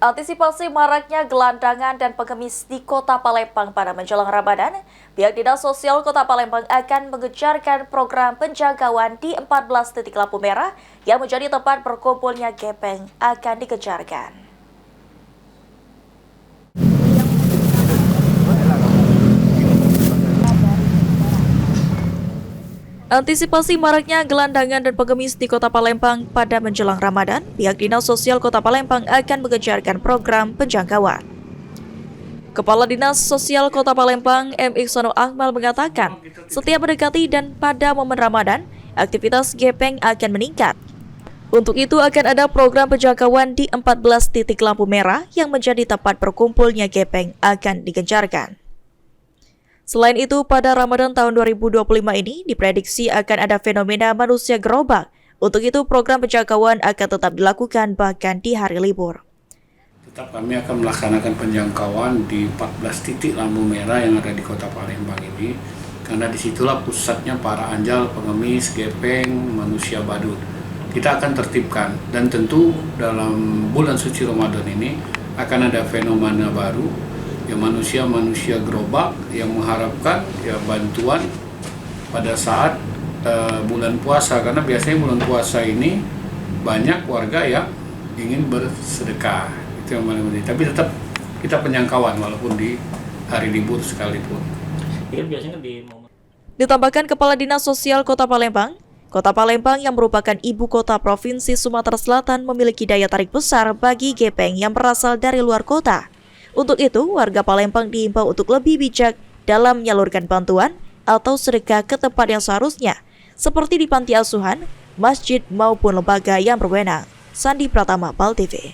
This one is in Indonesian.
Antisipasi maraknya gelandangan dan pengemis di Kota Palembang pada menjelang Ramadan, pihak Dinas Sosial Kota Palembang akan mengejarkan program penjangkauan di 14 titik lampu merah yang menjadi tempat berkumpulnya gepeng akan dikejarkan. Antisipasi maraknya gelandangan dan pengemis di Kota Palembang pada menjelang Ramadan, pihak Dinas Sosial Kota Palembang akan mengejarkan program penjangkauan. Kepala Dinas Sosial Kota Palembang, M. Iksanul Akmal mengatakan, setiap mendekati dan pada momen Ramadan, aktivitas gepeng akan meningkat. Untuk itu akan ada program penjangkauan di 14 titik lampu merah yang menjadi tempat berkumpulnya gepeng akan digencarkan. Selain itu, pada Ramadan tahun 2025 ini diprediksi akan ada fenomena manusia gerobak. Untuk itu, program penjangkauan akan tetap dilakukan bahkan di hari libur. Tetap kami akan melaksanakan penjangkauan di 14 titik lampu merah yang ada di Kota Palembang ini, karena disitulah pusatnya para anjal, pengemis, gepeng, manusia badut. Kita akan tertibkan, dan tentu dalam bulan suci Ramadan ini akan ada fenomena baru, ya manusia gerobak yang mengharapkan ya bantuan pada saat bulan puasa, karena biasanya bulan puasa ini banyak warga yang ingin bersedekah, itu yang paling penting. Tapi tetap kita penjangkauan walaupun di hari libur sekalipun. Ditambahkan Kepala Dinas Sosial Kota Palembang yang merupakan ibu kota Provinsi Sumatera Selatan memiliki daya tarik besar bagi gepeng yang berasal dari luar kota. Untuk itu, warga Palembang diimbau untuk lebih bijak dalam menyalurkan bantuan atau sedekah ke tempat yang seharusnya, seperti di panti asuhan, masjid maupun lembaga yang berwenang. Sandi Pratama, PAL TV.